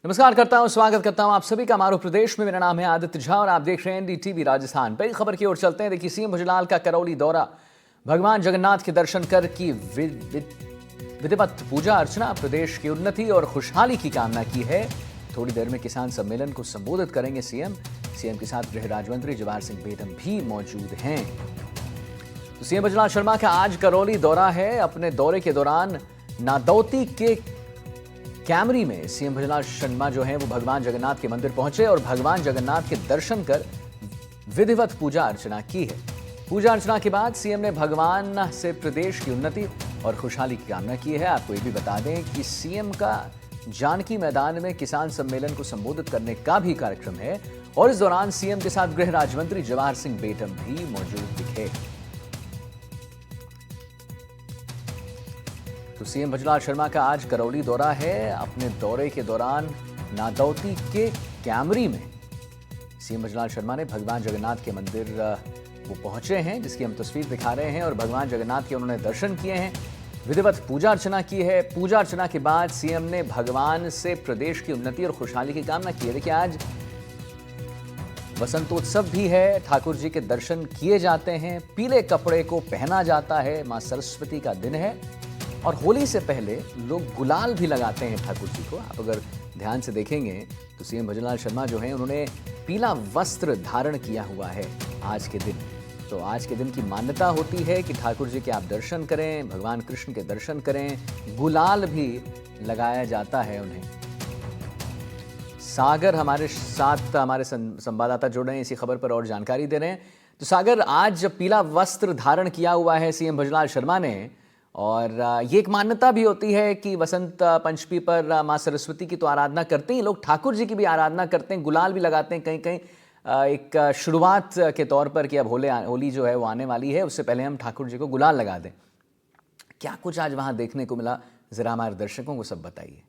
नमस्कार करता हूं, स्वागत करता हूं आप सभी का मारू प्रदेश में। मेरा नाम है आदित्य झा और आप देख रहे हैं NDTV राजस्थान। पहली खबर की ओर चलते हैं। देखिए, सीएम भुजलाल का करौली दौरा, भगवान जगन्नाथ के दर्शन कर की विधिवत पूजा अर्चना, प्रदेश की उन्नति और खुशहाली की कामना की है। थोड़ी देर में किसान सम्मेलन को संबोधित करेंगे सीएम के साथ गृह राज्य मंत्री जवाहर सिंह बेटम भी मौजूद हैं। तो सीएम भुजलाल शर्मा का आज करौली दौरा है। अपने दौरे के दौरान नादौती के कैमरी में सीएम भुजलाल शर्मा जो हैं वो भगवान जगन्नाथ के मंदिर पहुंचे और भगवान जगन्नाथ के दर्शन कर विधिवत पूजा अर्चना की है। पूजा अर्चना के बाद सीएम ने भगवान से प्रदेश की उन्नति और खुशहाली की कामना की है। आपको ये भी बता दें कि सीएम का जानकी मैदान में किसान सम्मेलन को संबोधित करने का भी कार्यक्रम है और इस दौरान सीएम के साथ गृह राज्य मंत्री जवाहर सिंह बेटम भी मौजूद दिखे। तो सीएम भुजलाल शर्मा का आज करौली दौरा है। अपने दौरे के दौरान नादौती के कैमरी में सीएम भुजलाल शर्मा ने भगवान जगन्नाथ के मंदिर वो पहुंचे हैं, जिसकी हम तस्वीर दिखा रहे हैं, और भगवान जगन्नाथ के उन्होंने दर्शन किए हैं, विधिवत पूजा अर्चना की है। पूजा अर्चना के बाद सीएम ने भगवान से प्रदेश की उन्नति और खुशहाली की कामना की है। देखिए, आज वसंतोत्सव भी है, ठाकुर जी के दर्शन किए जाते हैं, पीले कपड़े को पहना जाता है, मां सरस्वती का दिन है और होली से पहले लोग गुलाल भी लगाते हैं ठाकुर जी को। आप अगर ध्यान से देखेंगे तो सीएम भुजलाल शर्मा जो हैं उन्होंने पीला वस्त्र धारण किया हुआ है आज के दिन। तो आज के दिन की मान्यता होती है कि ठाकुर जी के आप दर्शन करें, भगवान कृष्ण के दर्शन करें, गुलाल भी लगाया जाता है उन्हें। सागर हमारे साथ, हमारे संवाददाता जुड़ रहे हैं, इसी खबर पर और जानकारी दे रहे हैं। तो सागर, आज पीला वस्त्र धारण किया हुआ है सीएम भुजलाल शर्मा ने, और ये एक मान्यता भी होती है कि वसंत पंचमी पर मां सरस्वती की तो आराधना करते ही लोग, ठाकुर जी की भी आराधना करते हैं, गुलाल भी लगाते हैं। कहीं कहीं एक शुरुआत के तौर पर कि अब होली जो है वो आने वाली है, उससे पहले हम ठाकुर जी को गुलाल लगा दें। क्या कुछ आज वहां देखने को मिला, जरा हमारे दर्शकों को सब बताइए।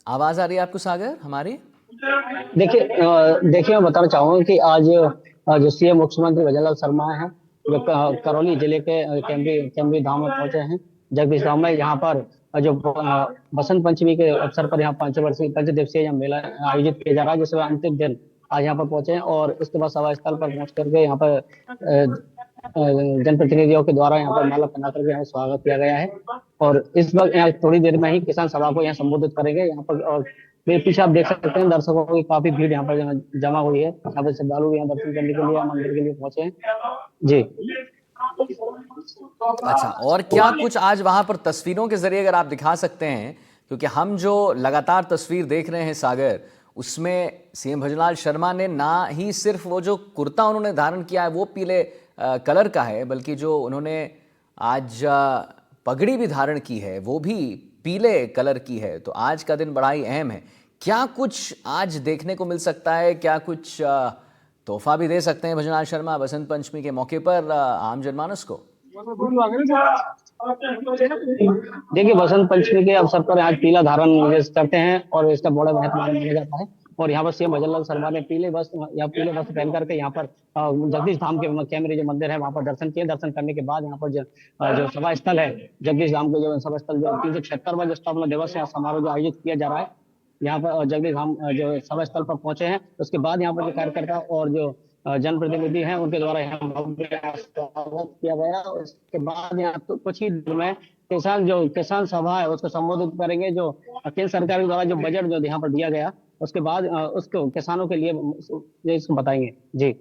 आवाज आ रही है आपको सागर हमारी? देखिए मैं बताना चाहूंगा कि आज जो सीएम मुख्यमंत्री भुजलाल शर्मा हैं, जो करौली जिले के केमरी धाम में पहुंचे हैं, जगदीश धाम में। यहाँ पर जो बसंत पंचमी के अवसर पर यहाँ पंच दिवसीय मेला आयोजित किया जा रहा है, जिसमें अंतिम दिन आज यहाँ पर पहुंचे हैं और इसके बाद सभा स्थल पर पहुंच करके यहाँ पर जनप्रतिनिधियों के द्वारा यहाँ पर माला पहना करके यहाँ स्वागत किया गया है। और इस वक्त यहाँ थोड़ी देर में ही किसान सभा को यहाँ संबोधित करेंगे यहाँ पर। और मेरे पीछे आप देख सकते हैं दर्शकों की काफी भीड़ यहाँ पर जमा हुई है। यहाँ पर श्रद्धालु यहाँ दर्शन करने के लिए मंदिर के लिए पहुंचे हैं। जी अच्छा, और क्या कुछ आज वहां पर तस्वीरों के जरिए अगर आप दिखा सकते हैं, क्योंकि हम जो लगातार तस्वीर देख रहे हैं सागर, उसमें सीएम भुजलाल शर्मा ने ना ही सिर्फ वो जो कुर्ता उन्होंने धारण किया है वो पीले कलर का है, बल्कि जो उन्होंने आज पगड़ी भी धारण की है वो भी पीले कलर की है। तो आज का दिन बड़ा ही अहम है। क्या कुछ आज देखने को मिल सकता है, क्या कुछ तोहफा भी दे सकते हैं भुजलाल शर्मा बसंत पंचमी के मौके पर आम जनमानस को? देखिए, बसंत पंचमी के अवसर पर आज पीला धारण करते हैं और इसका बड़ा महत्व माना जाता है। और यहाँ पर सीएम भुजलाल शर्मा ने पीले वस्त्र पहन करके यहाँ पर जगदीश धाम के कैमरे जो मंदिर है वहां पर दर्शन किए। दर्शन करने के बाद यहाँ पर जो सभा स्थल है, जगदीश धाम के जो सभा स्थल, जो 376वां जो स्थापना दिवस है समारोह जो आयोजित किया जा रहा है, यहाँ पर जगदीश धाम जो सभा स्थल पर पहुंचे हैं। उसके बाद यहाँ पर जो कार्यकर्ता और जो जनप्रतिनिधि हैं उनके द्वारा यहाँ स्वागत किया गया। उसके बाद यहाँ तो कुछ ही देर में किसान सभा है उसको संबोधित करेंगे, जो केंद्र सरकार द्वारा जो बजट जो यहाँ पर दिया गया, उसके बाद उसको किसानों के लिए इसको बताएंगे। जी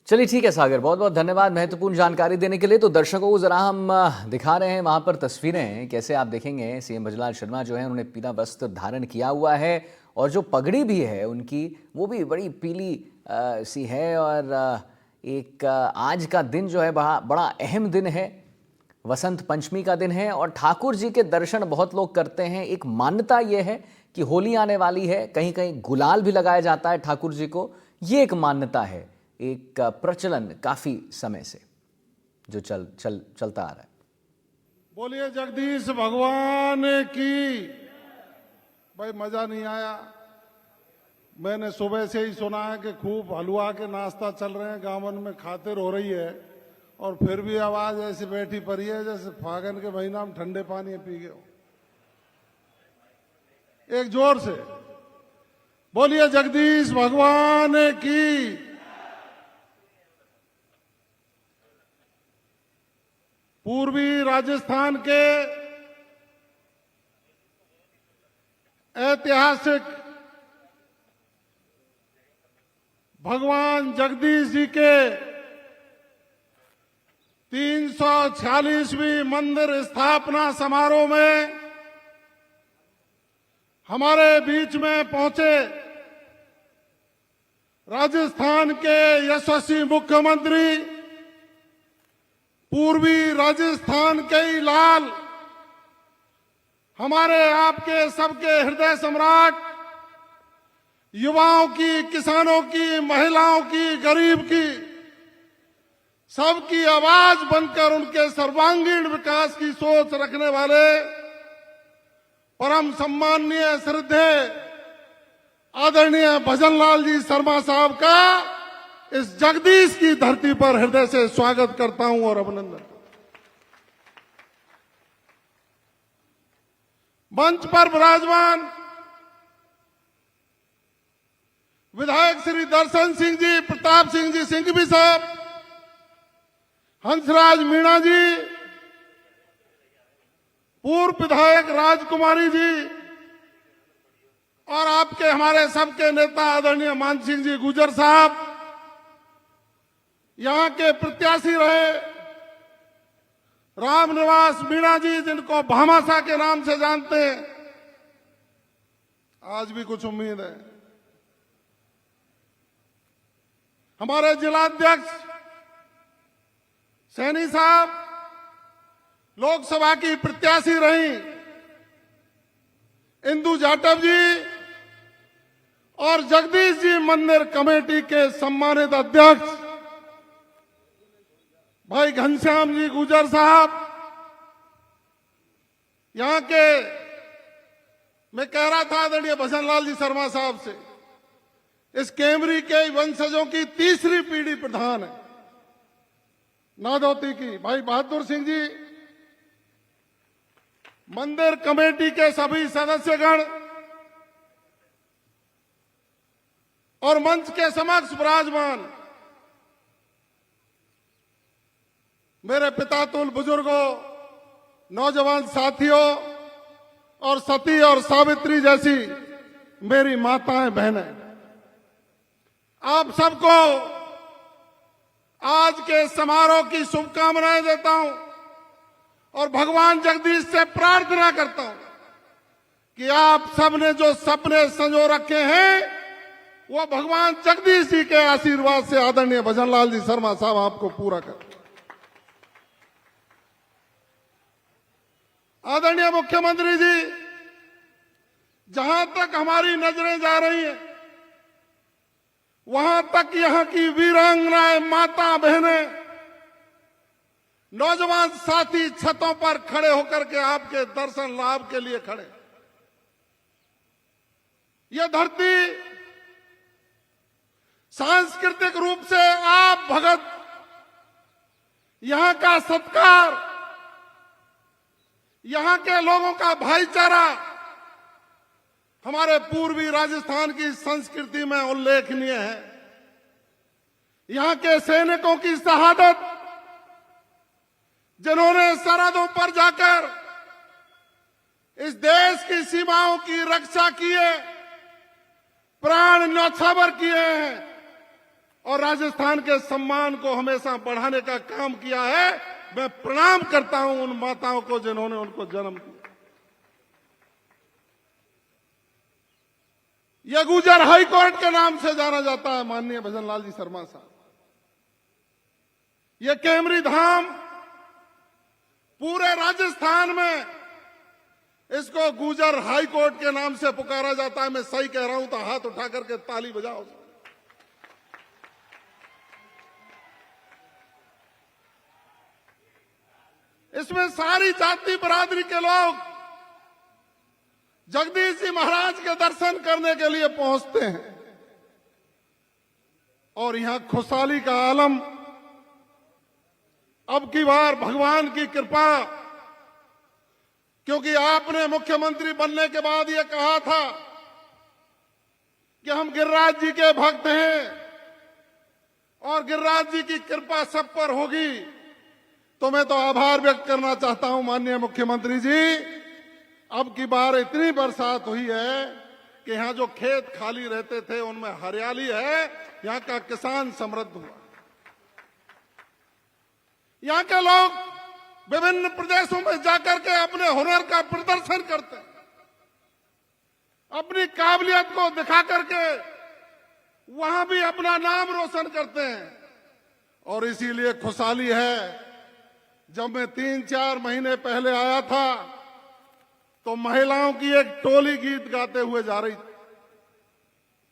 चलिए, ठीक है सागर, बहुत बहुत धन्यवाद महत्वपूर्ण जानकारी देने के लिए। तो दर्शकों को जरा हम दिखा रहे हैं वहां पर तस्वीरें, कैसे आप देखेंगे सीएम भुजलाल शर्मा जो है उन्होंने पीला वस्त्र धारण किया हुआ है और जो पगड़ी भी है उनकी वो भी बड़ी पीली सी है। और एक आज का दिन जो है बड़ा अहम दिन है, वसंत पंचमी का दिन है और ठाकुर जी के दर्शन बहुत लोग करते हैं। एक मान्यता ये है कि होली आने वाली है, कहीं कहीं गुलाल भी लगाया जाता है ठाकुर जी को। ये एक मान्यता है, एक प्रचलन काफी समय से जो चलता आ रहा है। बोलिए जगदीश भगवान की। भाई मजा नहीं आया, मैंने सुबह से ही सुना है कि खूब हलवा के नाश्ता चल रहे हैं, गांवन में खातिर हो रही है, और फिर भी आवाज ऐसी बैठी पड़ी है जैसे फागन के महीना में ठंडे पानी पी गए हो। एक जोर से बोलिए जगदीश भगवान की। पूर्वी राजस्थान के ऐतिहासिक भगवान जगदीश जी के 346वीं मंदिर स्थापना समारोह में हमारे बीच में पहुंचे राजस्थान के यशस्वी मुख्यमंत्री, पूर्वी राजस्थान के ही लाल, हमारे आपके सबके हृदय सम्राट, युवाओं की, किसानों की, महिलाओं की, गरीब की, सबकी आवाज बनकर उनके सर्वांगीण विकास की सोच रखने वाले परम सम्माननीय श्रद्धेय आदरणीय भजनलाल जी शर्मा साहब का इस जगदीश की धरती पर हृदय से स्वागत करता हूं और अभिनंदन। मंच पर विराजमान विधायक श्री दर्शन सिंह जी, प्रताप सिंह जी सिंघवी साहब, हंसराज मीणा जी, पूर्व विधायक राजकुमारी जी, और आपके हमारे सबके नेता आदरणीय मान सिंह जी गुजर साहब, यहां के प्रत्याशी रहे रामनिवास मीणा जी, जिनको भामाशाह के नाम से जानते हैं, आज भी कुछ उम्मीद है। हमारे जिलाध्यक्ष सैनी साहब, लोकसभा की प्रत्याशी रही इंदु जाटव जी, और जगदीश जी मंदिर कमेटी के सम्मानित अध्यक्ष भाई घनश्याम जी गुजर साहब, यहां के, मैं कह रहा था आदरणीय भजनलाल जी शर्मा साहब से, इस कैमरी के वंशजों की तीसरी पीढ़ी प्रधान है नादौती की भाई बहादुर सिंह जी, मंदिर कमेटी के सभी सदस्यगण और मंच के समक्ष विराजमान मेरे पितातुल बुजुर्गों, नौजवान साथियों, और सती और सावित्री जैसी मेरी माताएं, बहनें, आप सबको आज के समारोह की शुभकामनाएं देता हूं और भगवान जगदीश से प्रार्थना करता हूं कि आप सबने जो सपने संजो रखे हैं वो भगवान जगदीश जी के आशीर्वाद से आदरणीय भजनलाल जी शर्मा साहब आपको पूरा कर। आदरणीय मुख्यमंत्री जी, जहां तक हमारी नजरें जा रही हैं वहां तक यहां की वीरांगनाएं, माता, बहनें, नौजवान साथी छतों पर खड़े होकर के आपके दर्शन लाभ के लिए खड़े। यह धरती सांस्कृतिक रूप से आप भगत, यहां का सत्कार, यहां के लोगों का भाईचारा हमारे पूर्वी राजस्थान की संस्कृति में उल्लेखनीय है। यहां के सैनिकों की शहादत, जिन्होंने सरहदों पर जाकर इस देश की सीमाओं की रक्षा की है, प्राण न्यौछावर किए हैं और राजस्थान के सम्मान को हमेशा बढ़ाने का काम किया है, मैं प्रणाम करता हूं उन माताओं को जिन्होंने उनको जन्म दिया। यह गुजर हाई कोर्ट के नाम से जाना जाता है माननीय भजनलाल जी शर्मा साहब। यह कैमरी धाम पूरे राजस्थान में इसको गुजर हाई कोर्ट के नाम से पुकारा जाता है। मैं सही कह रहा हूं तो हाथ उठा करके ताली बजाओ। इसमें सारी जाति बरादरी के लोग जगदीश जी महाराज के दर्शन करने के लिए पहुंचते हैं। और यहां खुशहाली का आलम। अब की बार भगवान की कृपा, क्योंकि आपने मुख्यमंत्री बनने के बाद यह कहा था कि हम गिरिराज जी के भक्त हैं और गिरिराज जी की कृपा सब पर होगी। तो मैं तो आभार व्यक्त करना चाहता हूं माननीय मुख्यमंत्री जी। अब की बार इतनी बरसात हुई है कि यहां जो खेत खाली रहते थे उनमें हरियाली है। यहां का किसान समृद्ध हुआ। यहां के लोग विभिन्न प्रदेशों में जाकर के अपने हुनर का प्रदर्शन करते हैं, अपनी काबिलियत को दिखा करके वहां भी अपना नाम रोशन करते हैं। और इसीलिए खुशहाली है। जब मैं 3-4 महीने पहले आया था तो महिलाओं की एक टोली गीत गाते हुए जा रही थी।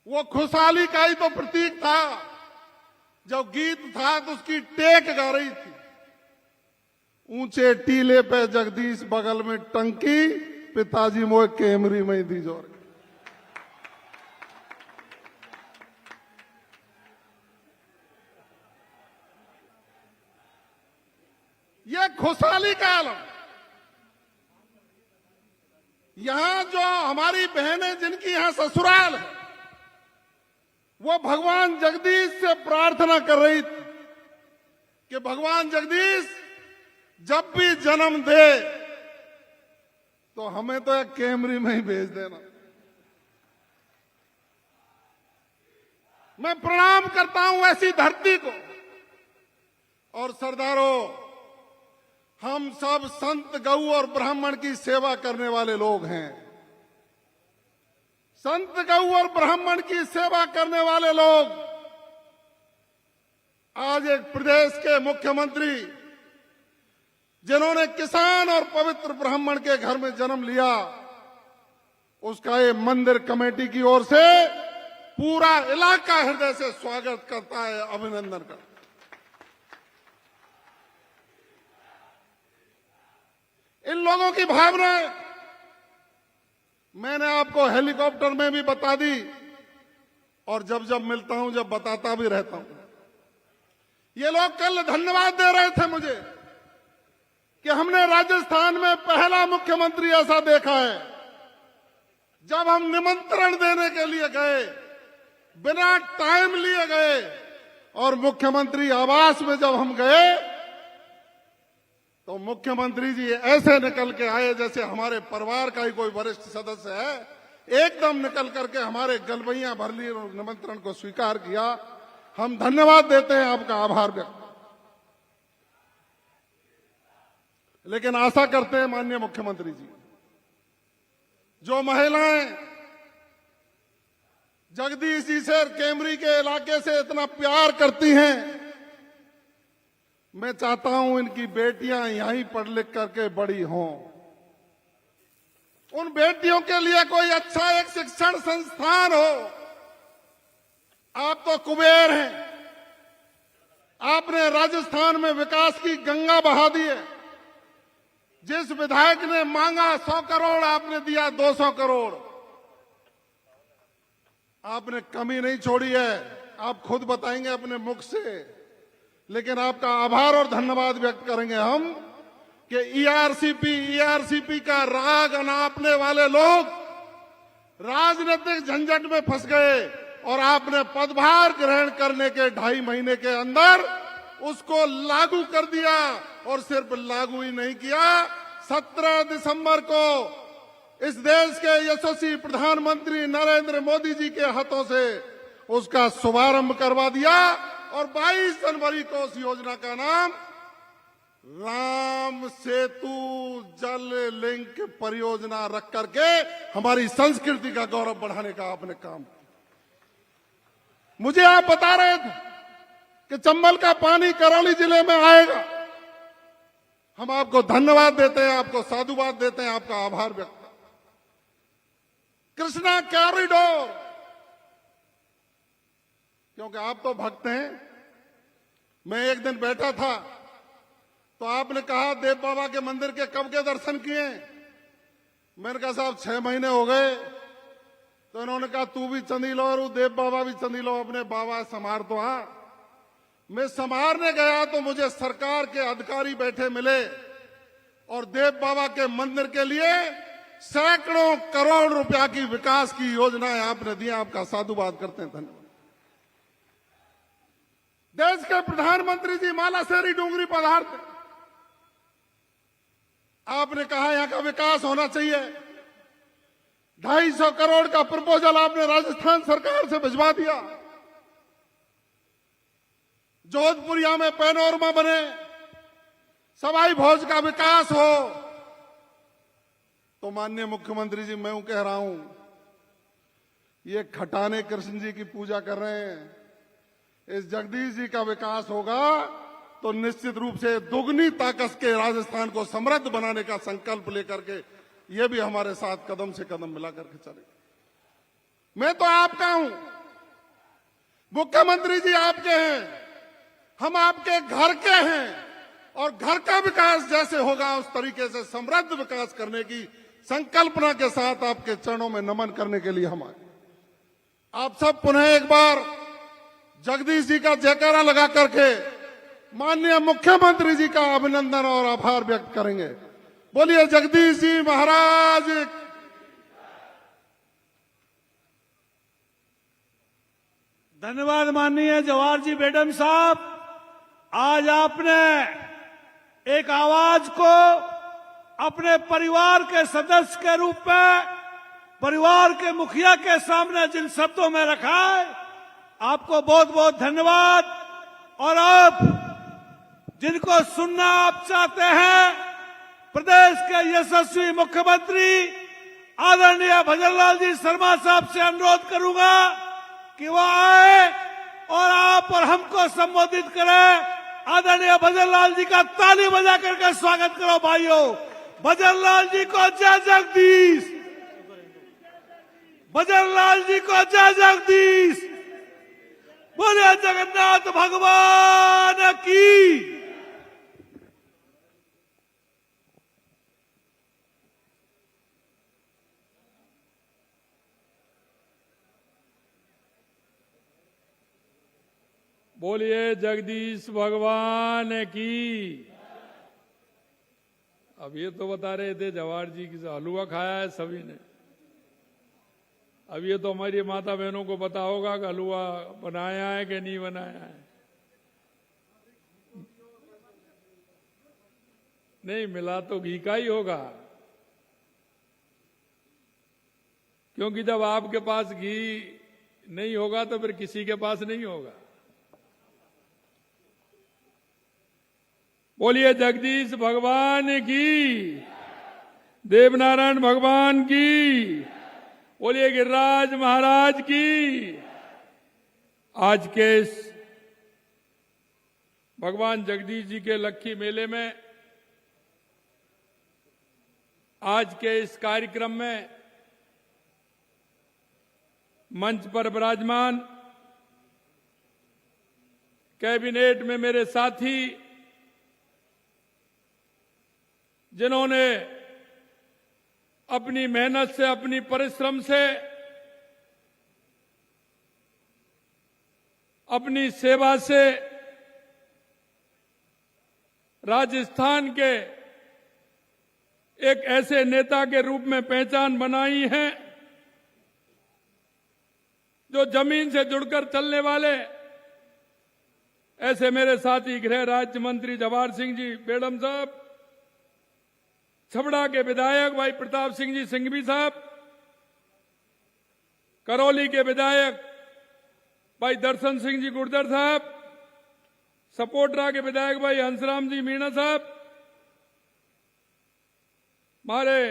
वो खुशहाली का ही तो प्रतीक था। जब गीत था तो उसकी टेक गा रही थी। ऊंचे टीले पे जगदीश बगल में टंकी, पिताजी मोए केमरी में दी जोर। ये खुशहाली का आलम। यहां जो हमारी बहनें जिनकी यहां ससुराल है, वो भगवान जगदीश से प्रार्थना कर रही थी कि भगवान जगदीश जब भी जन्म दे तो हमें तो एक कैमरी में ही भेज देना। मैं प्रणाम करता हूं ऐसी धरती को। और सरदारों, हम सब संत गऊ और ब्राह्मण की सेवा करने वाले लोग हैं। संत गऊ और ब्राह्मण की सेवा करने वाले लोग आज एक प्रदेश के मुख्यमंत्री, जिन्होंने किसान और पवित्र ब्राह्मण के घर में जन्म लिया, उसका ये मंदिर कमेटी की ओर से पूरा इलाका हृदय से स्वागत करता है, अभिनंदन करता है। इन लोगों की भावनाएं मैंने आपको हेलीकॉप्टर में भी बता दी और जब जब मिलता हूं जब बताता भी रहता हूं। ये लोग कल धन्यवाद दे रहे थे मुझे कि हमने राजस्थान में पहला मुख्यमंत्री ऐसा देखा है, जब हम निमंत्रण देने के लिए गए, बिना टाइम लिए गए और मुख्यमंत्री आवास में जब हम गए तो मुख्यमंत्री जी ऐसे निकल के आए जैसे हमारे परिवार का ही कोई वरिष्ठ सदस्य है। एकदम निकल करके हमारे गलबैया भर ली और निमंत्रण को स्वीकार किया। हम धन्यवाद देते हैं, आपका आभार व्यक्त। लेकिन आशा करते हैं माननीय मुख्यमंत्री जी, जो महिलाएं जगदीश जी से केमरी के इलाके से इतना प्यार करती हैं, मैं चाहता हूं इनकी बेटियां यहीं पढ़ लिख करके बड़ी हों। उन बेटियों के लिए कोई अच्छा एक शिक्षण संस्थान हो। आप तो कुबेर हैं, आपने राजस्थान में विकास की गंगा बहा दी है। जिस विधायक ने मांगा 100 करोड़, आपने दिया 200 करोड़। आपने कमी नहीं छोड़ी है, आप खुद बताएंगे अपने मुख से। लेकिन आपका आभार और धन्यवाद व्यक्त करेंगे हम कि ईआरसीपी का राग अनापने वाले लोग राजनीतिक झंझट में फंस गए और आपने पदभार ग्रहण करने के 2.5 महीने के अंदर उसको लागू कर दिया। और सिर्फ लागू ही नहीं किया, 17 दिसंबर को इस देश के यशस्वी प्रधानमंत्री नरेंद्र मोदी जी के हाथों से उसका शुभारंभ करवा दिया। और 22 जनवरी को उस योजना का नाम राम सेतु जल लिंक परियोजना रख करके हमारी संस्कृति का गौरव बढ़ाने का आपने काम किया। मुझे आप बता रहे थे कि चंबल का पानी करौली जिले में आएगा। हम आपको धन्यवाद देते हैं, आपको साधुवाद देते हैं, आपका आभार व्यक्त करते हैं। कृष्णा कॉरिडोर, क्योंकि आप तो भक्त हैं। मैं एक दिन बैठा था तो आपने कहा देव बाबा के मंदिर के कब के दर्शन किए? मैंने कहा साहब 6 महीने हो गए। तो इन्होंने कहा तू भी चंदी लो और देव बाबा भी चंदी लो, अपने बाबा संभार तो हाँ। मैं संभारने गया तो मुझे सरकार के अधिकारी बैठे मिले और देव बाबा के मंदिर के लिए सैकड़ों करोड़ रुपया की विकास की योजनाएं आपने दी। आपका साधुवाद करते हैं, धन्यवाद। देश के प्रधानमंत्री जी मालाशेरी डूंगरी पधारते, आपने कहा यहां का विकास होना चाहिए। 250 करोड़ का प्रपोजल आपने राजस्थान सरकार से भिजवा दिया। जोधपुरिया में पैनोरमा बने, सवाई भोज का विकास हो। तो माननीय मुख्यमंत्री जी, मैं कह रहा हूं, ये खटाने कृष्ण जी की पूजा कर रहे हैं। इस जगदीश जी का विकास होगा तो निश्चित रूप से दुगनी ताकत के राजस्थान को समृद्ध बनाने का संकल्प लेकर के ये भी हमारे साथ कदम से कदम मिलाकर के चले। मैं तो आपका हूं, मुख्यमंत्री जी आपके हैं, हम आपके घर के हैं, और घर का विकास जैसे होगा उस तरीके से समृद्ध विकास करने की संकल्पना के साथ आपके चरणों में नमन करने के लिए हम आए। आप सब पुनः एक बार जगदीश जी का जयकारा लगा करके माननीय मुख्यमंत्री जी का अभिनंदन और आभार व्यक्त करेंगे। बोलिए जगदीश जी महाराज। धन्यवाद माननीय जवाहर जी बेडम साहब। आज आपने एक आवाज को अपने परिवार के सदस्य के रूप में, परिवार के मुखिया के सामने जिन शब्दों में रखा है, आपको बहुत बहुत धन्यवाद। और अब जिनको सुनना आप चाहते हैं, प्रदेश के यशस्वी मुख्यमंत्री आदरणीय भजनलाल जी शर्मा साहब से अनुरोध करूंगा कि वो आए और आप और हमको संबोधित करें। आदरणीय भजनलाल जी का ताली बजा करके स्वागत करो भाइयों। भजनलाल जी को जय जगदीश, भजनलाल जी को जय जगदीश। बोले जगन्नाथ भगवान की। बोलिए जगदीश भगवान की। अब ये तो बता रहे थे जवाहर जी की हलवा खाया है सभी ने। अब ये तो हमारी माता बहनों को पता होगा कि हलवा बनाया है कि नहीं बनाया है। नहीं मिला तो घी का ही होगा, क्योंकि जब आपके पास घी नहीं होगा तो फिर किसी के पास नहीं होगा। बोलिए जगदीश भगवान की, देवनारायण भगवान की, बोलिए गिरिराज महाराज की। आज के इस भगवान जगदीश जी के लक्खी मेले में, आज के इस कार्यक्रम में मंच पर विराजमान कैबिनेट में मेरे साथी, जिन्होंने अपनी मेहनत से, अपनी परिश्रम से, अपनी सेवा से राजस्थान के एक ऐसे नेता के रूप में पहचान बनाई है जो जमीन से जुड़कर चलने वाले। ऐसे मेरे साथी गृह राज्य मंत्री जवाहर सिंह जी बेडम साहब, छबड़ा के विधायक भाई प्रताप सिंह जी सिंघवी साहब, करौली के विधायक भाई दर्शन सिंह जी गुर्जर साहब, सपोटरा के विधायक भाई हंसराम जी मीणा साहब, हमारे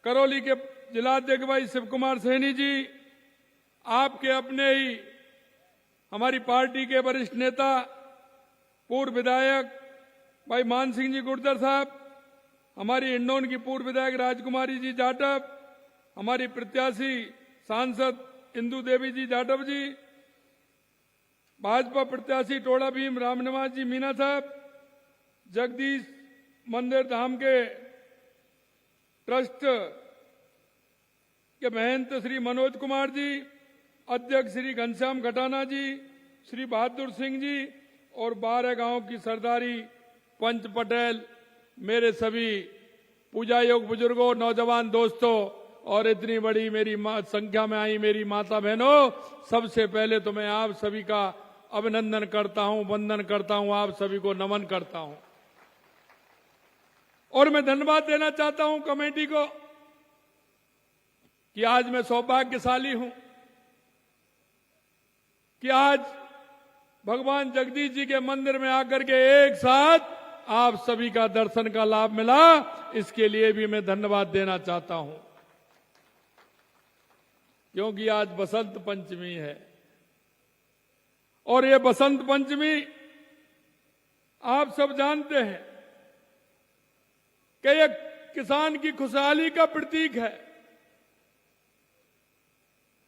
करौली के जिलाध्यक्ष भाई शिव कुमार सैनी जी, आपके अपने ही हमारी पार्टी के वरिष्ठ नेता पूर्व विधायक भाई मान सिंह जी गुर्जर साहब, हमारी इंडोन की पूर्व विधायक राजकुमारी जी जाटव, हमारी प्रत्याशी सांसद इंदू देवी जी जाटव जी, भाजपा प्रत्याशी टोड़ा भीम रामनिवास जी मीना साहब, जगदीश मंदिर धाम के ट्रस्ट कि महंत श्री मनोज कुमार जी, अध्यक्ष श्री घनश्याम खटाना जी, श्री बहादुर सिंह जी और 12 गांव की सरदारी पंच पटेल, मेरे सभी पूजा योग बुजुर्गों, नौजवान दोस्तों और इतनी बड़ी मेरी संख्या में आई मेरी माता बहनों, सबसे पहले तो मैं आप सभी का अभिनंदन करता हूं, वंदन करता हूं, आप सभी को नमन करता हूं। और मैं धन्यवाद देना चाहता हूं कमेटी को कि आज मैं सौभाग्यशाली हूं कि आज भगवान जगदीश जी के मंदिर में आकर के एक साथ आप सभी का दर्शन का लाभ मिला। इसके लिए भी मैं धन्यवाद देना चाहता हूं, क्योंकि आज बसंत पंचमी है और ये बसंत पंचमी आप सब जानते हैं कि ये किसान की खुशहाली का प्रतीक है।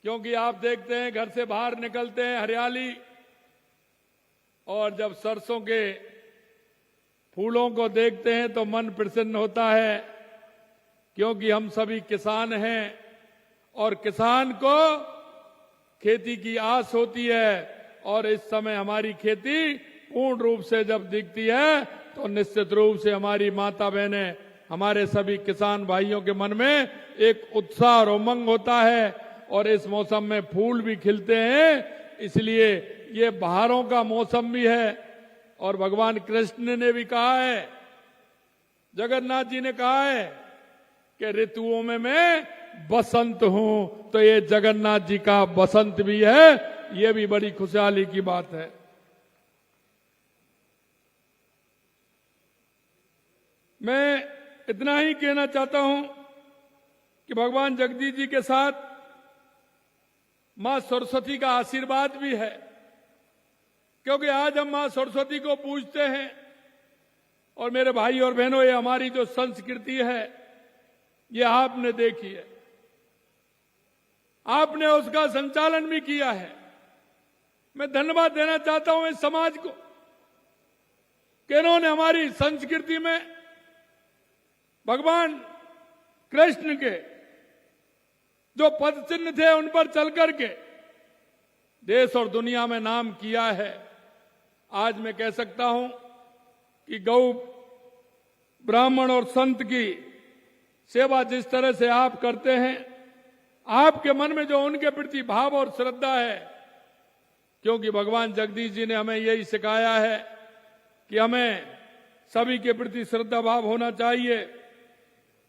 क्योंकि आप देखते हैं घर से बाहर निकलते हैं हरियाली, और जब सरसों के फूलों को देखते हैं तो मन प्रसन्न होता है, क्योंकि हम सभी किसान हैं और किसान को खेती की आस होती है। और इस समय हमारी खेती पूर्ण रूप से जब दिखती है तो निश्चित रूप से हमारी माता बहनें, हमारे सभी किसान भाइयों के मन में एक उत्साह और उमंग होता है। और इस मौसम में फूल भी खिलते हैं, इसलिए ये बहारों का मौसम भी है। और भगवान कृष्ण ने भी कहा है, जगन्नाथ जी ने कहा है कि ऋतुओं में मैं बसंत हूं, तो ये जगन्नाथ जी का बसंत भी है। ये भी बड़ी खुशहाली की बात है। मैं इतना ही कहना चाहता हूं कि भगवान जगदीश जी के साथ मां सरस्वती का आशीर्वाद भी है, क्योंकि आज हम मां सरस्वती को पूजते हैं। और मेरे भाई और बहनों, ये हमारी जो संस्कृति है ये आपने देखी है, आपने उसका संचालन भी किया है। मैं धन्यवाद देना चाहता हूं इस समाज को कि इन्होंने हमारी संस्कृति में भगवान कृष्ण के जो पद चिन्ह थे उन पर चल करके देश और दुनिया में नाम किया है। आज मैं कह सकता हूं कि गौ, ब्राह्मण और संत की सेवा जिस तरह से आप करते हैं, आपके मन में जो उनके प्रति भाव और श्रद्धा है, क्योंकि भगवान जगदीश जी ने हमें यही सिखाया है कि हमें सभी के प्रति श्रद्धा भाव होना चाहिए।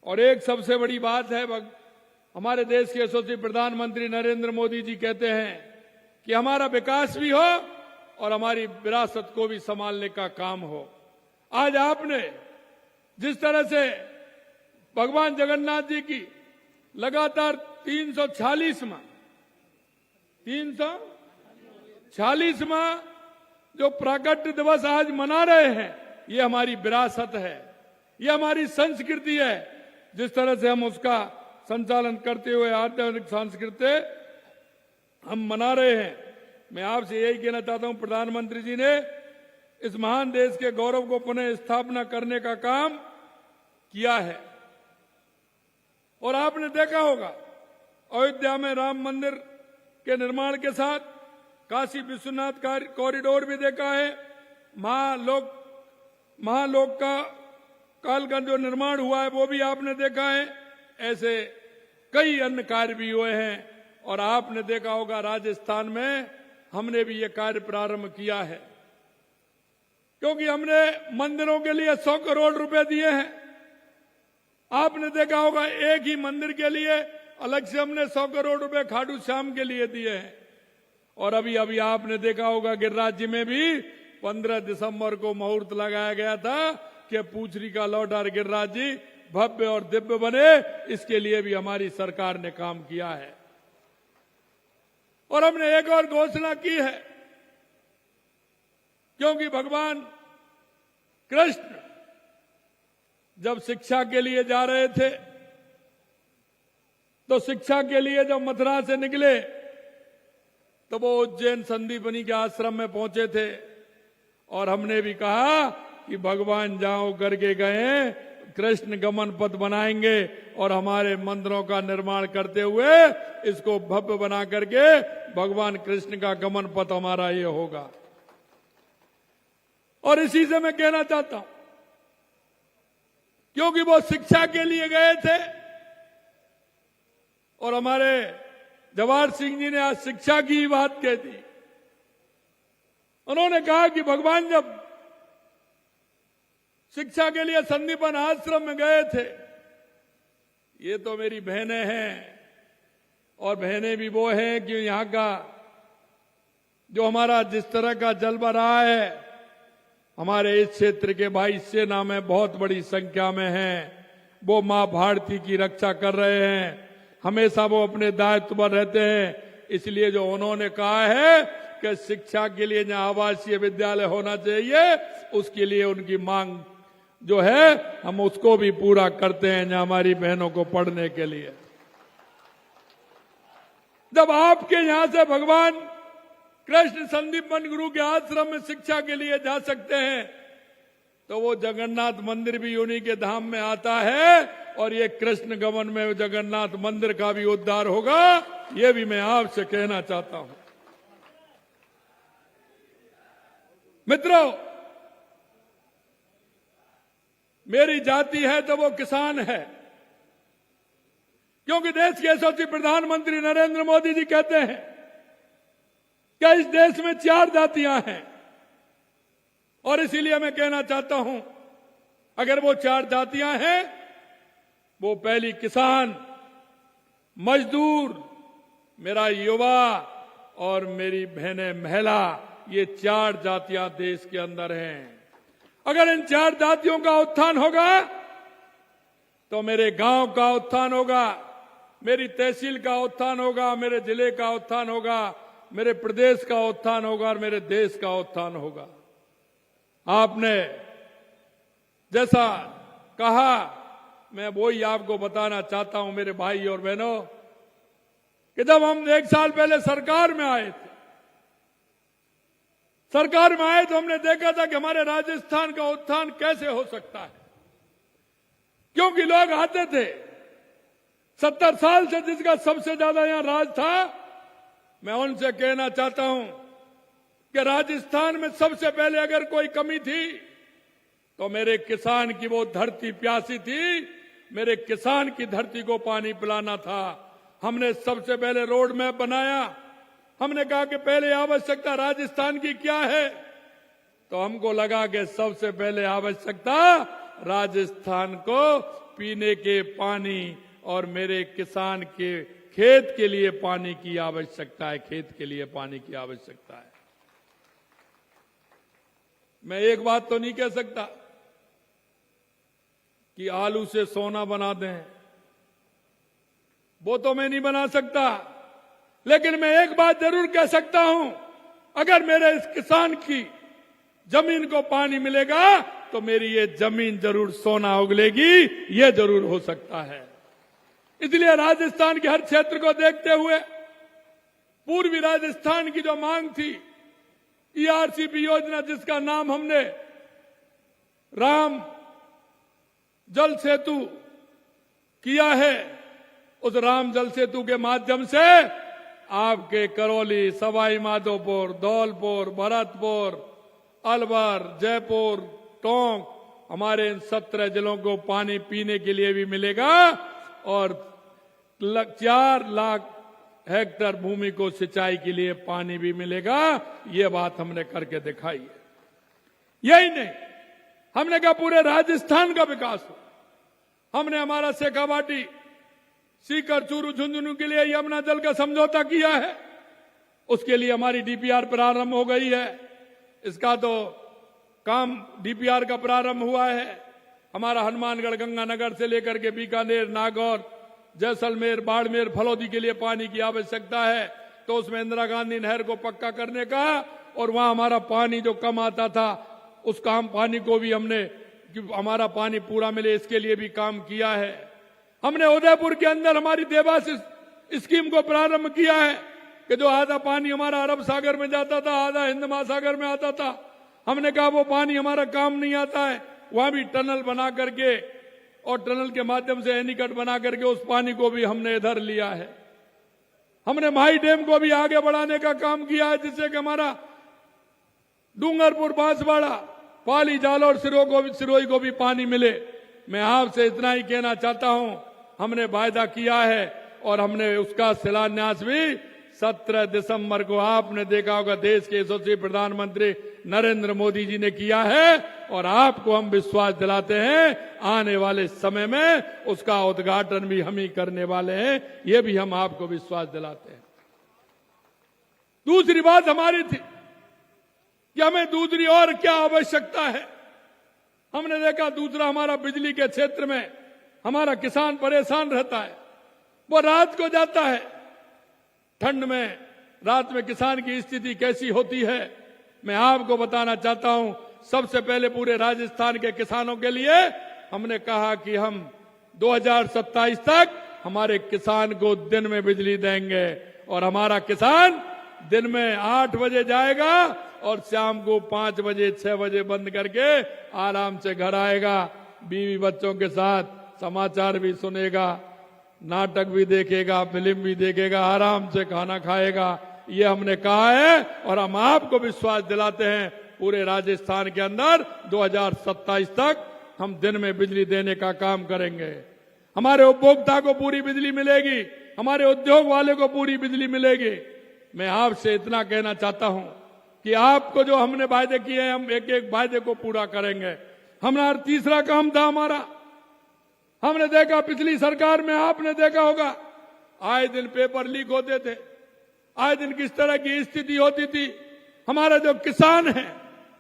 और एक सबसे बड़ी बात है, हमारे देश के यशस्वी प्रधानमंत्री नरेंद्र मोदी जी कहते हैं कि हमारा विकास भी हो और हमारी विरासत को भी संभालने का काम हो। आज आपने जिस तरह से भगवान जगन्नाथ जी की लगातार 346वां जो प्राकट्य दिवस आज मना रहे हैं, ये हमारी विरासत है, ये हमारी संस्कृति है। जिस तरह से हम उसका संचालन करते हुए आध्यात्मिक सांस्कृतिक हम मना रहे हैं, मैं आपसे यही कहना चाहता हूं, प्रधानमंत्री जी ने इस महान देश के गौरव को पुनः स्थापना करने का काम किया है। और आपने देखा होगा अयोध्या में राम मंदिर के निर्माण के साथ काशी विश्वनाथ कॉरिडोर भी देखा है, महालोक काल का जो निर्माण हुआ है वो भी आपने देखा है। ऐसे कई अन्य कार्य भी हुए हैं। और आपने देखा होगा राजस्थान में हमने भी ये कार्य प्रारंभ किया है, क्योंकि हमने मंदिरों के लिए 100 करोड़ रुपए दिए हैं। आपने देखा होगा एक ही मंदिर के लिए अलग से हमने 100 करोड़ रुपए खाटू श्याम के लिए दिए हैं। और अभी आपने देखा होगा गिरिराज जी में भी 15 दिसंबर को मुहूर्त लगाया गया था कि पूछरी का लौटार गिरिराज जी भव्य और दिव्य बने। इसके लिए भी हमारी सरकार ने काम किया है। और हमने एक और घोषणा की है, क्योंकि भगवान कृष्ण जब शिक्षा के लिए जा रहे थे, तो शिक्षा के लिए जब मथुरा से निकले तो वो उज्जैन संदीपनी के आश्रम में पहुंचे थे। और हमने भी कहा कि भगवान जाओ करके गए, कृष्ण गमन पथ बनाएंगे और हमारे मंदिरों का निर्माण करते हुए इसको भव्य बना करके भगवान कृष्ण का गमन पथ हमारा ये होगा। और इसी से मैं कहना चाहता हूं, क्योंकि वो शिक्षा के लिए गए थे और हमारे जवाहर सिंह जी ने आज शिक्षा की बात कह दी। उन्होंने कहा कि भगवान जब शिक्षा के लिए संदीपन आश्रम में गए थे, ये तो मेरी बहनें हैं और बहनें भी वो हैं कि यहां का जो हमारा जिस तरह का जलवा रहा है, हमारे इस क्षेत्र के भाई सेना में बहुत बड़ी संख्या में हैं, वो मां भारती की रक्षा कर रहे हैं, हमेशा वो अपने दायित्व पर रहते हैं। इसलिए जो उन्होंने कहा है कि शिक्षा के लिए जहां आवासीय विद्यालय होना चाहिए, उसके लिए उनकी मांग जो है हम उसको भी पूरा करते हैं जहां हमारी बहनों को पढ़ने के लिए। जब आपके यहां से भगवान कृष्ण संदीपन गुरु के आश्रम में शिक्षा के लिए जा सकते हैं, तो वो जगन्नाथ मंदिर भी उन्हीं के धाम में आता है और ये कृष्ण गमन में जगन्नाथ मंदिर का भी उद्धार होगा। ये भी मैं आपसे कहना चाहता हूं। मित्रों, मेरी जाति है तो वो किसान है, क्योंकि देश के यशस्वी प्रधानमंत्री नरेंद्र मोदी जी कहते हैं कि इस देश में 4 जातियां हैं। और इसीलिए मैं कहना चाहता हूं, अगर वो 4 जातियां हैं, वो पहली किसान, मजदूर, मेरा युवा और मेरी बहनें महिला, ये 4 जातियां देश के अंदर हैं। अगर इन 4 जातियों का उत्थान होगा तो मेरे गांव का उत्थान होगा, मेरी तहसील का उत्थान होगा, मेरे जिले का उत्थान होगा, मेरे प्रदेश का उत्थान होगा और मेरे देश का उत्थान होगा। आपने जैसा कहा, मैं वही आपको बताना चाहता हूं मेरे भाई और बहनों, कि जब हम 1 साल पहले सरकार में आए थे, तो हमने देखा था कि हमारे राजस्थान का उत्थान कैसे हो सकता है। क्योंकि लोग आते थे, 70 साल से जिसका सबसे ज्यादा यहां राज था, मैं उनसे कहना चाहता हूं कि राजस्थान में सबसे पहले अगर कोई कमी थी तो मेरे किसान की वो धरती प्यासी थी, मेरे किसान की धरती को पानी पिलाना था। हमने सबसे पहले रोड मैप बनाया। हमने कहा कि पहले आवश्यकता राजस्थान की क्या है, तो हमको लगा कि सबसे पहले आवश्यकता राजस्थान को पीने के पानी और मेरे किसान के खेत के लिए पानी की आवश्यकता है, खेत के लिए पानी की आवश्यकता है। मैं एक बात तो नहीं कह सकता कि आलू से सोना बना दें, वो तो मैं नहीं बना सकता, लेकिन मैं एक बात जरूर कह सकता हूं, अगर मेरे इस किसान की जमीन को पानी मिलेगा तो मेरी ये जमीन जरूर सोना उगलेगी, ये जरूर हो सकता है। इसलिए राजस्थान के हर क्षेत्र को देखते हुए पूर्वी राजस्थान की जो मांग थी, ईआरसीपी योजना, जिसका नाम हमने राम जल सेतु किया है, उस राम जल सेतु के माध्यम से आपके करौली, सवाई माधोपुर, धौलपुर, भरतपुर, अलवर, जयपुर, टोंक, हमारे इन 17 जिलों को पानी पीने के लिए भी मिलेगा और 4 लाख हेक्टेयर भूमि को सिंचाई के लिए पानी भी मिलेगा। ये बात हमने करके दिखाई है। यही नहीं, हमने कहा पूरे राजस्थान का विकास हो। हमने हमारा शेखावाटी, सीकर, चूरू, झुंझुनू के लिए यमुना जल का समझौता किया है। उसके लिए हमारी डीपीआर प्रारंभ हो गई है। इसका तो काम डीपीआर का प्रारंभ हुआ है। हमारा हनुमानगढ़, गंगानगर से लेकर के बीकानेर, नागौर, जैसलमेर, बाड़मेर, फलौदी के लिए पानी की आवश्यकता है, तो उसमें इंदिरा गांधी नहर को पक्का करने का, और वहां हमारा पानी जो कम आता था उस काम पानी को भी हमने, हमारा पानी पूरा मिले, इसके लिए भी काम किया है। हमने उदयपुर के अंदर हमारी देवास स्कीम को प्रारंभ किया है कि जो आधा पानी हमारा अरब सागर में जाता था, आधा हिंद महासागर में आता था, हमने कहा वो पानी हमारा काम नहीं आता है, वहां भी टनल बना करके और टनल के माध्यम से एनीकट बना करके उस पानी को भी हमने इधर लिया है। हमने माही डैम को भी आगे बढ़ाने का काम किया है, जिससे कि हमारा डूंगरपुर, बांसवाड़ा, पाली, जालौर, सिरोही को भी पानी मिले। मैं आपसे इतना ही कहना चाहता हूं, हमने वायदा किया है और हमने उसका शिलान्यास भी 17 दिसंबर को, आपने देखा होगा, देश के यशस्वी प्रधानमंत्री नरेंद्र मोदी जी ने किया है और आपको हम विश्वास दिलाते हैं आने वाले समय में उसका उद्घाटन भी हम ही करने वाले हैं। ये भी हम आपको विश्वास दिलाते हैं। दूसरी बात हमारी थी कि हमें दूसरी और क्या आवश्यकता है। हमने देखा दूसरा, हमारा बिजली के क्षेत्र में हमारा किसान परेशान रहता है। वो रात को जाता है, ठंड में रात में किसान की स्थिति कैसी होती है मैं आपको बताना चाहता हूं। सबसे पहले पूरे राजस्थान के किसानों के लिए हमने कहा कि हम 2027 तक हमारे किसान को दिन में बिजली देंगे और हमारा किसान दिन में 8 बजे जाएगा और शाम को 5 बजे 6 बजे बंद करके आराम से घर आएगा। बीवी बच्चों के साथ समाचार भी सुनेगा, नाटक भी देखेगा, फिल्म भी देखेगा, आराम से खाना खाएगा। ये हमने कहा है और हम आपको विश्वास दिलाते हैं पूरे राजस्थान के अंदर 2027 तक हम दिन में बिजली देने का काम करेंगे। हमारे उपभोक्ता को पूरी बिजली मिलेगी, हमारे उद्योग वाले को पूरी बिजली मिलेगी। मैं आपसे इतना कहना चाहता हूं कि आपको जो हमने वायदे किए हैं, हम एक एक वायदे को पूरा करेंगे। हमारा तीसरा काम था हमारा, हमने देखा पिछली सरकार में, आपने देखा होगा, आए दिन पेपर लीक होते थे, आए दिन किस तरह की स्थिति होती थी। हमारा जो किसान है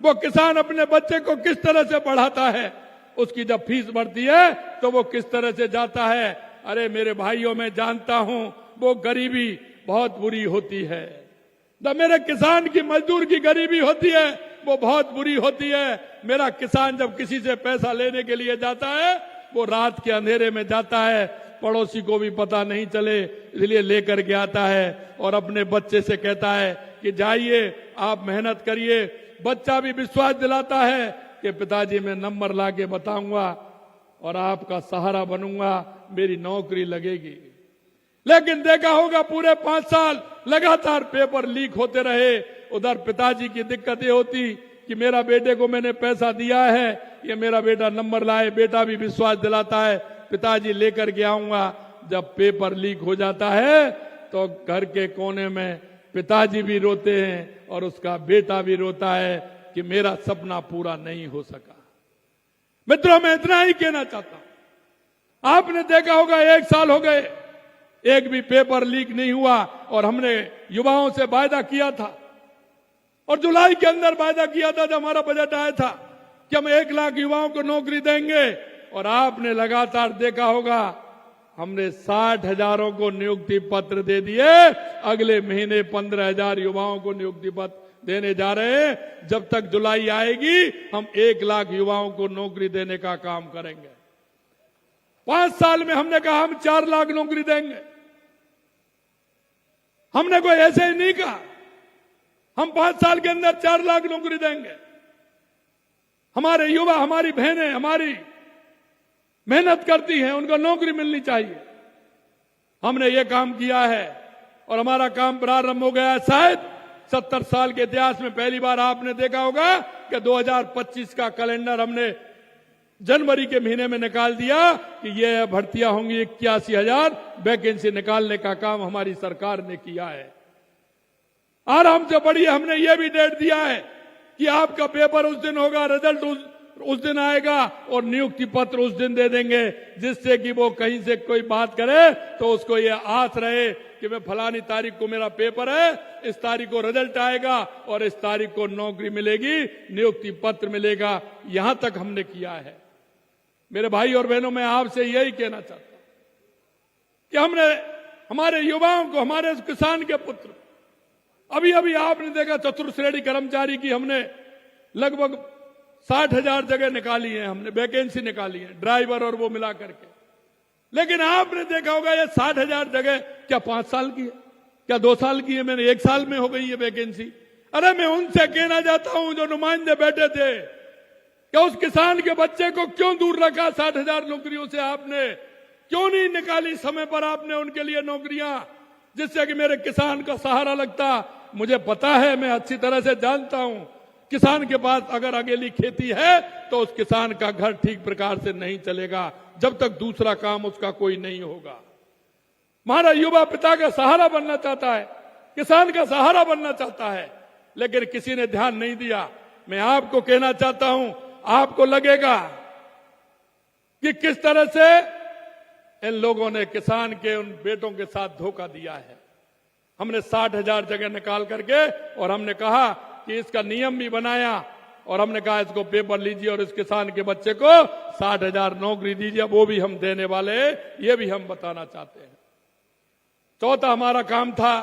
वो किसान अपने बच्चे को किस तरह से पढ़ाता है, उसकी जब फीस बढ़ती है तो वो किस तरह से जाता है। अरे मेरे भाइयों, मैं जानता हूं वो गरीबी बहुत बुरी होती है। जब मेरे किसान की, मजदूर की गरीबी होती है वो बहुत बुरी होती है। मेरा किसान जब किसी से पैसा लेने के लिए जाता है वो रात के अंधेरे में जाता है, पड़ोसी को भी पता नहीं चले, इसलिए लेकर के आता है और अपने बच्चे से कहता है कि जाइए आप मेहनत करिए। बच्चा भी विश्वास दिलाता है कि पिताजी मैं नंबर लाके बताऊंगा और आपका सहारा बनूंगा, मेरी नौकरी लगेगी। लेकिन देखा होगा पूरे 5 साल लगातार पेपर लीक होते रहे। उधर पिताजी की दिक्कत ये होती कि मेरा बेटे को मैंने पैसा दिया है, ये मेरा बेटा नंबर लाए। बेटा भी विश्वास दिलाता है पिताजी लेकर के आऊंगा। जब पेपर लीक हो जाता है तो घर के कोने में पिताजी भी रोते हैं और उसका बेटा भी रोता है कि मेरा सपना पूरा नहीं हो सका। मित्रों, मैं इतना ही कहना चाहता हूं, आपने देखा होगा 1 साल हो गए, एक भी पेपर लीक नहीं हुआ और हमने युवाओं से वायदा किया था और जुलाई के अंदर वायदा किया था जब हमारा बजट आया था कि हम 1 लाख युवाओं को नौकरी देंगे। और आपने लगातार देखा होगा हमने 60,000 को नियुक्ति पत्र दे दिए। अगले महीने 15,000 युवाओं को नियुक्ति पत्र देने जा रहे हैं। जब तक जुलाई आएगी हम 1 लाख युवाओं को नौकरी देने का काम करेंगे। 5 साल में हमने कहा हम 4 लाख नौकरी देंगे। हमने कोई ऐसे ही नहीं कहा, हम 5 साल के अंदर 4 लाख नौकरी देंगे। हमारे युवा, हमारी बहनें, हमारी मेहनत करती हैं, उनको नौकरी मिलनी चाहिए। हमने ये काम किया है और हमारा काम प्रारंभ हो गया। शायद 70 साल के इतिहास में पहली बार आपने देखा होगा कि 2025 का कैलेंडर हमने जनवरी के महीने में निकाल दिया कि ये भर्तियां होंगी। 81,000 वैकेंसी निकालने का काम हमारी सरकार ने किया है। आराम से पढ़िए, हमने ये भी डेट दिया है कि आपका पेपर उस दिन होगा, रिजल्ट उस दिन आएगा और नियुक्ति पत्र उस दिन दे देंगे, जिससे कि वो कहीं से कोई बात करे तो उसको ये आस रहे कि मैं फलानी तारीख को मेरा पेपर है, इस तारीख को रिजल्ट आएगा और इस तारीख को नौकरी मिलेगी, नियुक्ति पत्र मिलेगा। यहां तक हमने किया है। मेरे भाई और बहनों, मैं आपसे यही कहना चाहता हूं कि हमने हमारे युवाओं को, हमारे किसान के पुत्र, अभी अभी आपने देखा चतुर्थ श्रेणी कर्मचारी की हमने लगभग 60,000 जगह निकाली है, हमने वैकेंसी निकाली है, ड्राइवर और वो मिला करके। लेकिन आपने देखा होगा ये 60,000 जगह क्या 5 साल की है, क्या 2 साल की है? मैंने 1 साल में हो गई ये वैकेंसी। अरे मैं उनसे कहना चाहता हूं जो नुमाइंदे बैठे थे कि उस किसान के बच्चे को क्यों दूर रखा 60,000 नौकरियों से आपने? क्यों नहीं निकाली समय पर आपने उनके लिए नौकरियां, जिससे कि मेरे किसान का सहारा लगता? मुझे पता है, मैं अच्छी तरह से जानता हूं, किसान के पास अगर अकेली खेती है तो उस किसान का घर ठीक प्रकार से नहीं चलेगा जब तक दूसरा काम उसका कोई नहीं होगा। हमारा युवा पिता का सहारा बनना चाहता है, किसान का सहारा बनना चाहता है, लेकिन किसी ने ध्यान नहीं दिया। मैं आपको कहना चाहता हूं, आपको लगेगा कि किस तरह से इन लोगों ने किसान के उन बेटों के साथ धोखा दिया है। हमने 60,000 जगह निकाल करके और हमने कहा कि इसका नियम भी बनाया और हमने कहा इसको पेपर लीजिए और इस किसान के बच्चे को 60,000 नौकरी दीजिए, वो भी हम देने वाले हैं, ये भी हम बताना चाहते हैं। चौथा हमारा काम था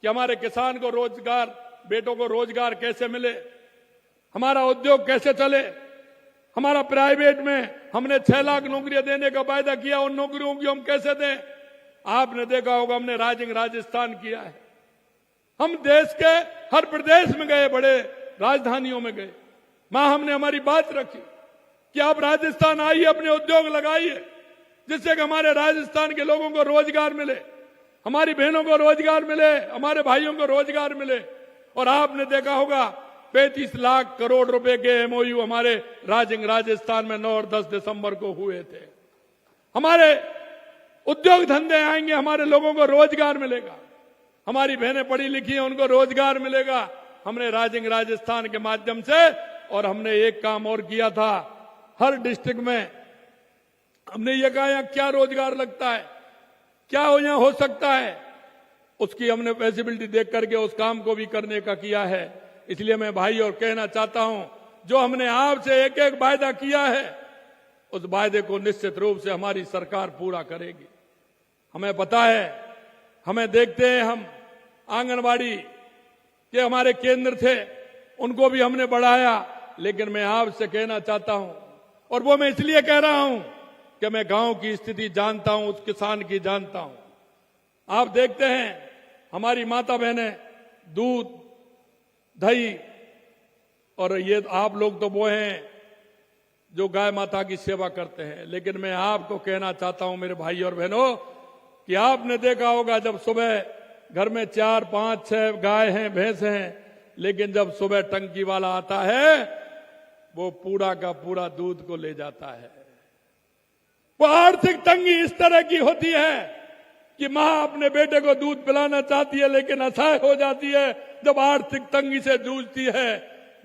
कि हमारे किसान को रोजगार, बेटों को रोजगार कैसे मिले, हमारा उद्योग कैसे चले। हमारा प्राइवेट में हमने 6 लाख नौकरियां देने का वायदा किया, उन नौकरियों की हम कैसे दें? आपने देखा होगा हमने राजस्थान किया है। हम देश के हर प्रदेश में गए, बड़े राजधानियों में गए, वहां हमने हमारी बात रखी कि आप राजस्थान आइए, अपने उद्योग लगाइए, जिससे कि हमारे राजस्थान के लोगों को रोजगार मिले, हमारी बहनों को रोजगार मिले, हमारे भाइयों को रोजगार मिले। और आपने देखा होगा 35 लाख करोड़ रुपए के एमओयू हमारे राजस्थान में 9 और 10 दिसंबर को हुए थे। हमारे उद्योग धंधे आएंगे, हमारे लोगों को रोजगार मिलेगा, हमारी बहनें पढ़ी लिखी हैं, उनको रोजगार मिलेगा। हमने राजस्थान के माध्यम से, और हमने एक काम और किया था, हर डिस्ट्रिक्ट में हमने ये कहा यहां क्या रोजगार लगता है, क्या यहां हो सकता है, उसकी हमने फैसिलिटी देख करके उस काम को भी करने का किया है। इसलिए मैं भाई और कहना चाहता हूं, जो हमने आपसे एक एक वायदा किया है, उस वायदे को निश्चित रूप से हमारी सरकार पूरा करेगी। हमें पता है, हमें देखते हैं, हम आंगनबाड़ी के हमारे केंद्र थे, उनको भी हमने बढ़ाया। लेकिन मैं आपसे कहना चाहता हूं, और वो मैं इसलिए कह रहा हूं कि मैं गांव की स्थिति जानता हूं, उस किसान की जानता हूं। आप देखते हैं हमारी माता बहनें दूध, दही, और ये आप लोग तो वो हैं जो गाय माता की सेवा करते हैं। लेकिन मैं आपको कहना चाहता हूं मेरे भाई और बहनों, कि आपने देखा होगा जब सुबह घर में 4, 5, 6 गाय हैं, भैंस हैं, लेकिन जब सुबह टंकी वाला आता है, वो पूरा का पूरा दूध को ले जाता है। वो आर्थिक तंगी इस तरह की होती है कि मां अपने बेटे को दूध पिलाना चाहती है, लेकिन असहाय हो जाती है जब आर्थिक तंगी से जूझती है।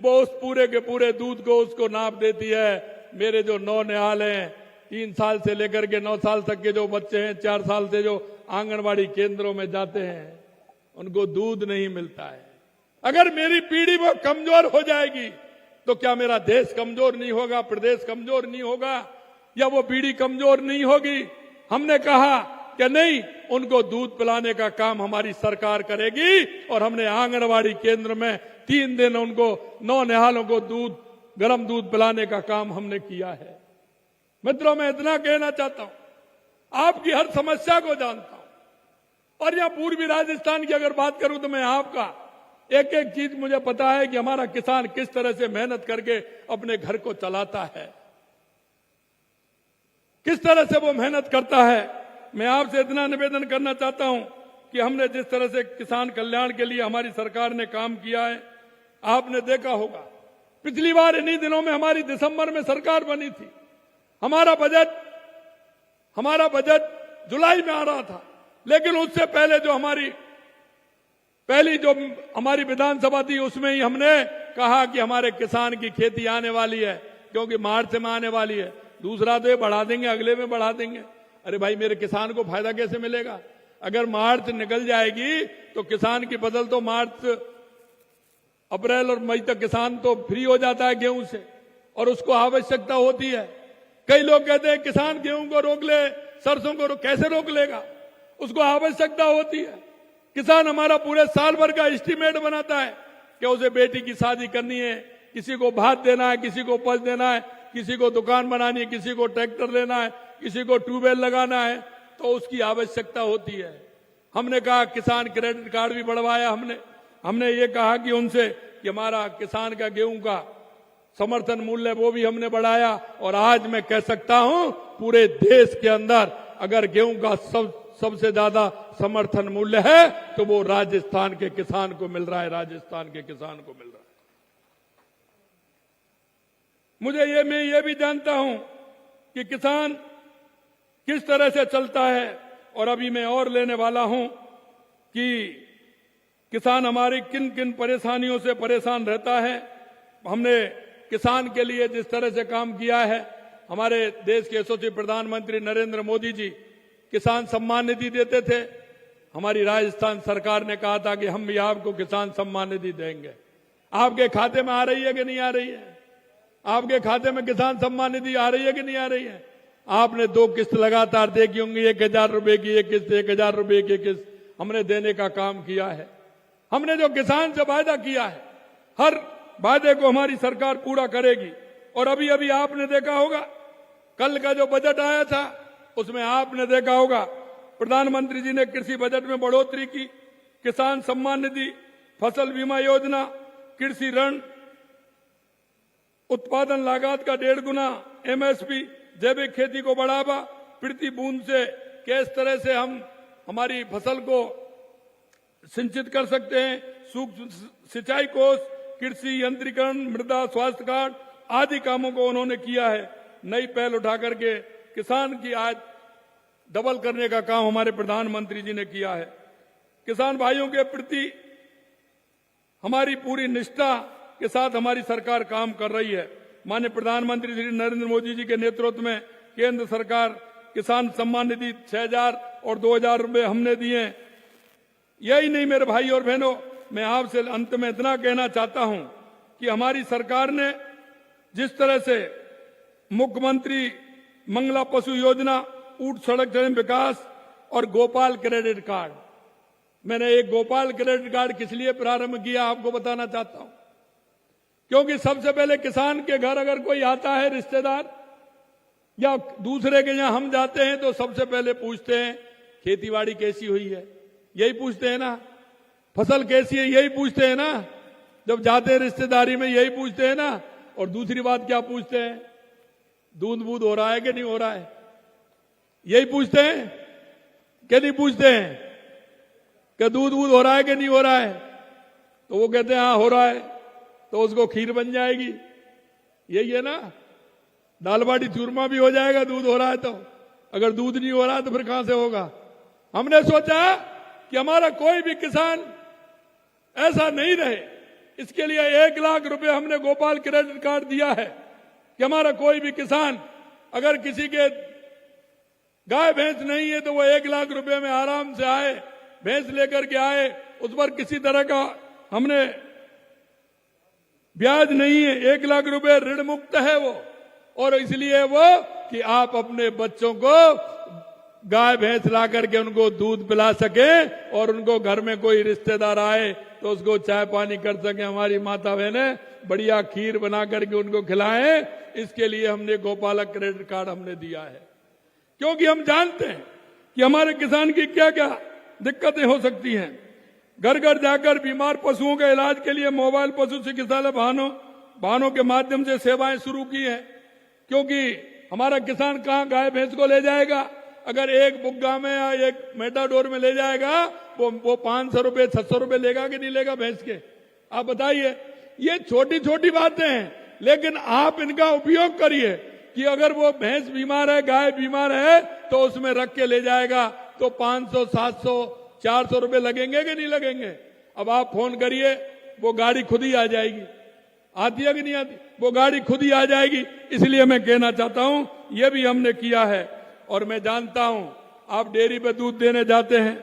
वो उस पूरे के पूरे दूध को उसको नाप देती है। मेरे जो नौनिहाल हैं, 3 साल से लेकर के 9 साल तक के जो बच्चे हैं, 4 साल से जो आंगनबाड़ी केंद्रों में जाते हैं, उनको दूध नहीं मिलता है। अगर मेरी पीढ़ी वो कमजोर हो जाएगी तो क्या मेरा देश कमजोर नहीं होगा, प्रदेश कमजोर नहीं होगा, या वो पीढ़ी कमजोर नहीं होगी? हमने कहा कि नहीं, उनको दूध पिलाने का काम हमारी सरकार करेगी। और हमने आंगनबाड़ी केंद्र में 3 दिन उनको, नौनिहालों को दूध, गर्म दूध पिलाने का काम हमने किया है। मित्रों, मैं इतना कहना चाहता हूं, आपकी हर समस्या को जानता हूं। और यहां पूर्वी राजस्थान की अगर बात करूं तो मैं आपका एक एक चीज मुझे पता है कि हमारा किसान किस तरह से मेहनत करके अपने घर को चलाता है, किस तरह से वो मेहनत करता है। मैं आपसे इतना निवेदन करना चाहता हूं कि हमने जिस तरह से किसान कल्याण के लिए हमारी सरकार ने काम किया है, आपने देखा होगा पिछली बार इन्हीं दिनों में हमारी दिसंबर में सरकार बनी थी। हमारा बजट जुलाई में आ रहा था, लेकिन उससे पहले जो हमारी पहली जो हमारी विधानसभा थी, उसमें ही हमने कहा कि हमारे किसान की खेती आने वाली है, क्योंकि मार्च में आने वाली है। दूसरा तो ये बढ़ा देंगे, अगले में बढ़ा देंगे। अरे भाई, मेरे किसान को फायदा कैसे मिलेगा? अगर मार्च निकल जाएगी तो किसान की फसल तो मार्च, अप्रैल और मई तक किसान तो फ्री हो जाता है गेहूं से, और उसको आवश्यकता होती है। कई लोग कहते हैं किसान गेहूं को रोक ले, सरसों को कैसे रोक लेगा? उसको आवश्यकता होती है। किसान हमारा पूरे साल भर का एस्टीमेट बनाता है कि उसे बेटी की शादी करनी है, किसी को भात देना है, किसी को पच देना है, किसी को दुकान बनानी है, किसी को ट्रैक्टर लेना है, किसी को ट्यूबवेल लगाना है, तो उसकी आवश्यकता होती है। हमने कहा किसान क्रेडिट कार्ड भी बढ़वाया। हमने ये कहा कि उनसे कि हमारा किसान का गेहूं का समर्थन मूल्य वो भी हमने बढ़ाया। और आज मैं कह सकता हूं पूरे देश के अंदर अगर गेहूं का सबसे ज्यादा समर्थन मूल्य है तो वो राजस्थान के किसान को मिल रहा है, राजस्थान के किसान को मिल रहा है। मैं ये भी जानता हूं कि किसान किस तरह से चलता है। और अभी मैं और लेने वाला हूं कि किसान हमारी किन किन परेशानियों से परेशान रहता है। हमने किसान के लिए जिस तरह से काम किया है, हमारे देश के यशस्वी प्रधानमंत्री नरेंद्र मोदी जी किसान सम्मान निधि देते थे। हमारी राजस्थान सरकार ने कहा था कि हम भी आपको किसान सम्मान निधि देंगे। आपके खाते में आ रही है कि नहीं आ रही है? आपके खाते में किसान सम्मान निधि आ रही है कि नहीं आ रही है? आपने 2 किस्त लगातार देखी होंगी, 1000 रुपए की एक किस्त, 1000 रुपए की किस्त हमने देने का काम किया है। हमने जो किसान से वायदा किया है, हर वादे को हमारी सरकार पूरा करेगी। और अभी अभी आपने देखा होगा, कल का जो बजट आया था उसमें आपने देखा होगा प्रधानमंत्री जी ने कृषि बजट में बढ़ोतरी की। किसान सम्मान निधि, फसल बीमा योजना, कृषि ऋण, उत्पादन लागत का 1.5 गुना, एमएसपी, जैविक खेती को बढ़ावा, प्रति बूंद से किस तरह से हम हमारी फसल को सिंचित कर सकते हैं, सूक्ष्म सिंचाई कोष, कृषि यंत्रीकरण, मृदा स्वास्थ्य कार्ड आदि कामों को उन्होंने किया है। नई पहल उठा करके किसान की आय डबल करने का काम हमारे प्रधानमंत्री जी ने किया है। किसान भाइयों के प्रति हमारी पूरी निष्ठा के साथ हमारी सरकार काम कर रही है। माननीय प्रधानमंत्री श्री नरेंद्र मोदी जी के नेतृत्व में केंद्र सरकार किसान सम्मान निधि 6000 और 2000 रुपए हमने दिए। यही नहीं मेरे भाई और बहनों, मैं आपसे अंत में इतना कहना चाहता हूं कि हमारी सरकार ने जिस तरह से मुख्यमंत्री मंगला पशु योजना, ऊंट सड़क विकास और गोपाल क्रेडिट कार्ड, मैंने एक गोपाल क्रेडिट कार्ड किस लिए प्रारंभ किया आपको बताना चाहता हूं। क्योंकि सबसे पहले किसान के घर अगर कोई आता है रिश्तेदार या दूसरे के यहां हम जाते हैं तो सबसे पहले पूछते हैं खेतीबाड़ी कैसी हुई है, यही पूछते हैं ना। फसल कैसी है, यही पूछते हैं ना। जब जाते हैं रिश्तेदारी में यही पूछते हैं ना। और दूसरी बात क्या पूछते हैं, दूध बूध हो रहा है कि नहीं हो रहा है, यही पूछते हैं कि नहीं पूछते हैं कि दूध बूध हो रहा है कि नहीं हो रहा है। तो वो कहते हैं हाँ हो रहा है, तो उसको खीर बन जाएगी, यही है ना। दाल बाटी चूरमा भी हो जाएगा दूध हो रहा है तो। अगर दूध नहीं हो रहा है तो फिर कहां से होगा। हमने सोचा कि हमारा कोई भी किसान ऐसा नहीं रहे, इसके लिए 1 लाख रुपए हमने गोपाल क्रेडिट कार्ड दिया है कि हमारा कोई भी किसान अगर किसी के गाय भैंस नहीं है तो वो 1 लाख रुपए में आराम से आए, भैंस लेकर के आए, उस पर किसी तरह का हमने ब्याज नहीं है, 1 लाख रुपए ऋण मुक्त है वो। और इसलिए वो कि आप अपने बच्चों को गाय भैंस ला करके उनको दूध पिला सके और उनको घर में कोई रिश्तेदार आए तो उसको चाय पानी कर सके, हमारी माता बहनें बढ़िया खीर बना करके उनको खिलाएं। इसके लिए हमने गोपाल क्रेडिट कार्ड हमने दिया है, क्योंकि हम जानते हैं कि हमारे किसान की क्या क्या दिक्कतें हो सकती हैं। घर घर जाकर बीमार पशुओं के इलाज के लिए मोबाइल पशु चिकित्सालय वाहनों के माध्यम से सेवाएं शुरू की है। क्योंकि हमारा किसान कहां गाय भैंस को ले जाएगा, अगर एक बुग्गा में या एक मेटाडोर में ले जाएगा वो 500 रुपए 600 रुपए लेगा कि नहीं लेगा भैंस के, आप बताइए। ये छोटी छोटी बातें हैं, लेकिन आप इनका उपयोग करिए कि अगर वो भैंस बीमार है, गाय बीमार है तो उसमें रख के ले जाएगा तो 500 700 400 रुपए लगेंगे कि नहीं लगेंगे। अब आप फोन करिए, वो गाड़ी खुद ही आ जाएगी। आती है कि नहीं आती, वो गाड़ी खुद ही आ जाएगी। इसलिए मैं कहना चाहता हूं ये भी हमने किया है। और मैं जानता हूं आप डेयरी पे दूध देने जाते हैं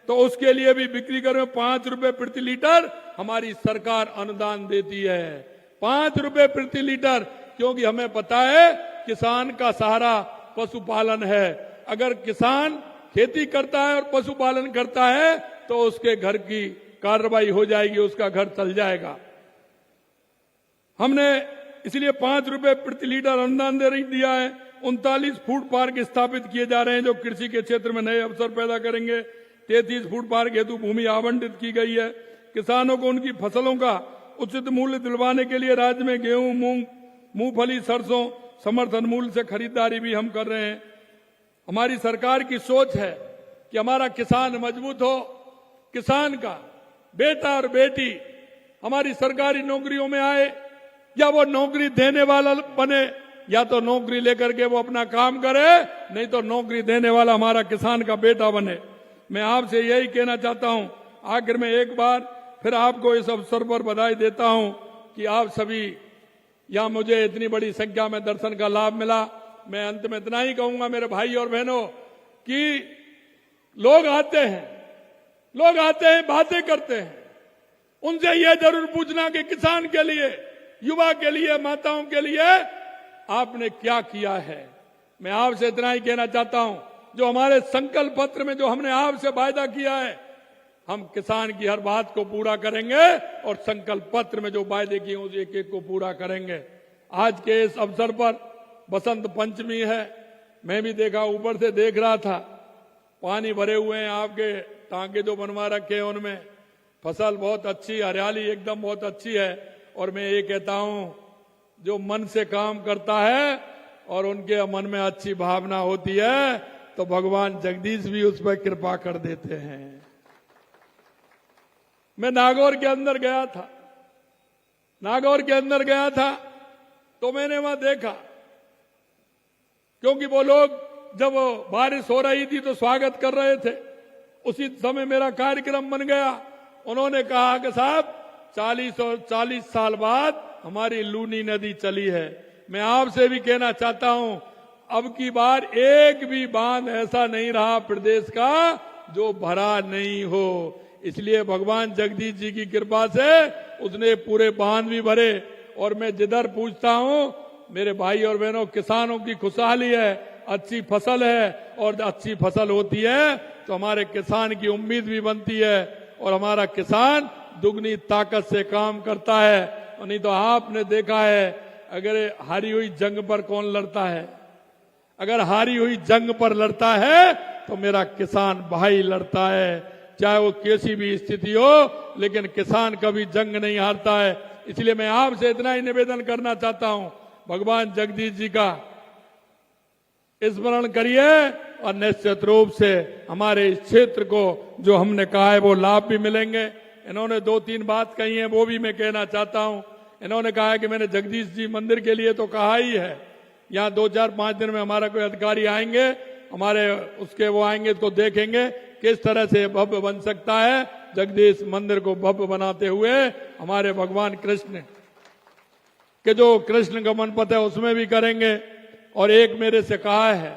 तो उसके लिए भी बिक्री कर में 5 रुपए प्रति लीटर हमारी सरकार अनुदान देती है, 5 रुपए प्रति लीटर। क्योंकि हमें पता है किसान का सहारा पशुपालन है। अगर किसान खेती करता है और पशुपालन करता है तो उसके घर की कार्रवाई हो जाएगी, उसका घर चल जाएगा। हमने इसलिए 5 रुपए प्रति लीटर अनुदान दिया है। 39 फूड पार्क स्थापित किए जा रहे हैं जो कृषि के क्षेत्र में नए अवसर पैदा करेंगे। 33 फूड पार्क हेतु भूमि आवंटित की गई है। किसानों को उनकी फसलों का उचित मूल्य दिलवाने के लिए राज्य में गेहूं, मूंग, मूंगफली, सरसों समर्थन मूल्य से खरीदारी भी हम कर रहे हैं। हमारी सरकार की सोच है कि हमारा किसान मजबूत हो, किसान का बेटा और बेटी हमारी सरकारी नौकरियों में आए, या वो नौकरी देने वाला बने, या तो नौकरी लेकर के वो अपना काम करे, नहीं तो नौकरी देने वाला हमारा किसान का बेटा बने। मैं आपसे यही कहना चाहता हूं। आखिर में एक बार फिर आपको इस अवसर पर बधाई देता हूं कि आप सभी यहां मुझे इतनी बड़ी संख्या में दर्शन का लाभ मिला। मैं अंत में इतना ही कहूंगा मेरे भाई और बहनों कि लोग आते हैं, बातें करते हैं, उनसे यह जरूर पूछना कि किसान के लिए, युवा के लिए, माताओं के लिए आपने क्या किया है। मैं आपसे इतना ही कहना चाहता हूं, जो हमारे संकल्प पत्र में जो हमने आपसे वायदा किया है, हम किसान की हर बात को पूरा करेंगे और संकल्प पत्र में जो वायदे किए उस एक एक को पूरा करेंगे। आज के इस अवसर पर बसंत पंचमी है। मैं भी देखा, ऊपर से देख रहा था, पानी भरे हुए हैं, आपके टांके जो बनवा रखे हैं उनमें फसल बहुत अच्छी, हरियाली एकदम बहुत अच्छी है। और मैं ये कहता हूं, जो मन से काम करता है और उनके मन में अच्छी भावना होती है तो भगवान जगदीश भी उस पर कृपा कर देते हैं। मैं नागौर के अंदर गया था तो मैंने वहां देखा, क्योंकि वो लोग जब बारिश हो रही थी तो स्वागत कर रहे थे। उसी समय मेरा कार्यक्रम बन गया। उन्होंने कहा कि साहब 40 साल बाद हमारी लूनी नदी चली है। मैं आपसे भी कहना चाहता हूं, अब की बार एक भी बांध ऐसा नहीं रहा प्रदेश का जो भरा नहीं हो। इसलिए भगवान जगदीश जी की कृपा से उसने पूरे बांध भी भरे। और मैं जिधर पूछता हूं, मेरे भाई और बहनों, किसानों की खुशहाली है, अच्छी फसल है, और अच्छी फसल होती है तो हमारे किसान की उम्मीद भी बनती है और हमारा किसान दुगनी ताकत से काम करता है। और नहीं तो आपने देखा है, अगर हारी हुई जंग पर कौन लड़ता है? अगर हारी हुई जंग पर लड़ता है तो मेरा किसान भाई लड़ता है, चाहे वो कैसी भी स्थिति हो, लेकिन किसान कभी जंग नहीं हारता है। इसलिए मैं आपसे इतना ही निवेदन करना चाहता हूं, भगवान जगदीश जी का स्मरण करिए और निश्चित रूप से हमारे इस क्षेत्र को जो हमने कहा है वो लाभ भी मिलेंगे। इन्होंने 2-3 बात कही है, वो भी मैं कहना चाहता हूं। इन्होंने कहा है कि मैंने जगदीश जी मंदिर के लिए तो कहा ही है, यहाँ 2-4-5 दिन में हमारा कोई अधिकारी आएंगे, हमारे उसके वो आएंगे तो देखेंगे किस तरह से भव्य बन सकता है। जगदीश मंदिर को भव्य बनाते हुए हमारे भगवान कृष्ण के जो कृष्ण गमन पथ है उसमें भी करेंगे। और एक मेरे से कहा है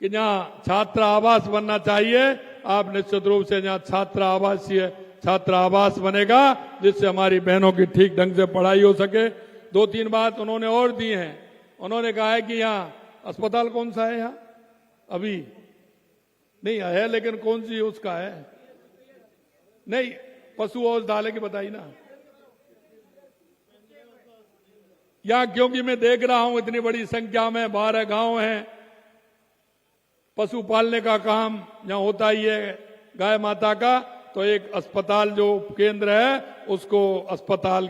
कि जहाँ छात्र आवास बनना चाहिए, आप निश्चित रूप से जहाँ छात्र आवास बनेगा, जिससे हमारी बहनों की ठीक ढंग से पढ़ाई हो सके। 2-3 बात उन्होंने और दी हैं। उन्होंने कहा है कि यहाँ अस्पताल कौन सा है, यहाँ अभी नहीं है, लेकिन कौन सी उसका है, नहीं पशु औषधालय की बताई ना, या क्योंकि मैं देख रहा हूं इतनी बड़ी संख्या में 12 गांव हैं, पशु पालने का काम जहां होता ही है गाय माता का, तो एक अस्पताल जो केंद्र है उसको अस्पताल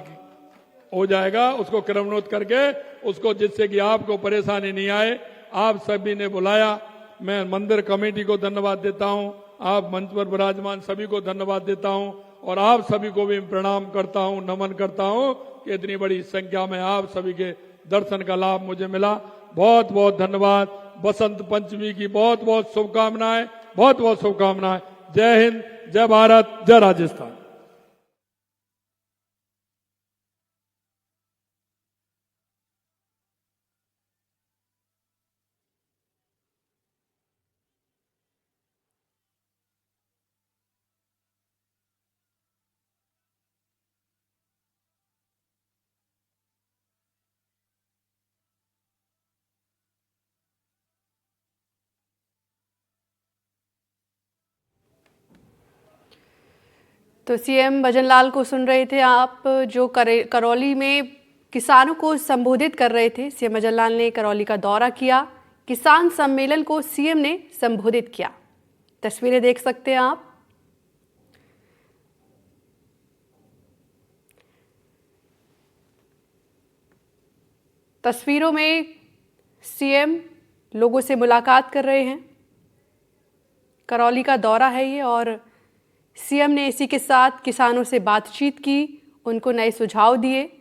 हो जाएगा, उसको क्रमोन्नत करके उसको, जिससे कि आपको परेशानी नहीं आए। आप सभी ने बुलाया, मैं मंदिर कमेटी को धन्यवाद देता हूं, आप मंच पर विराजमान सभी को धन्यवाद देता हूं, और आप सभी को भी प्रणाम करता हूं, नमन करता हूं कि इतनी बड़ी संख्या में आप सभी के दर्शन का लाभ मुझे मिला। बहुत बहुत धन्यवाद। बसंत पंचमी की बहुत बहुत शुभकामनाएं, बहुत बहुत शुभकामनाएं। जय हिंद, जय भारत, जय राजस्थान। तो सीएम भजनलाल को सुन रहे थे आप, जो करौली में किसानों को संबोधित कर रहे थे। सीएम भजनलाल ने करौली का दौरा किया, किसान सम्मेलन को सीएम ने संबोधित किया। तस्वीरें देख सकते हैं आप। तस्वीरों में सीएम लोगों से मुलाकात कर रहे हैं। करौली का दौरा है ये और सीएम ने इसी के साथ किसानों से बातचीत की, उनको नए सुझाव दिए।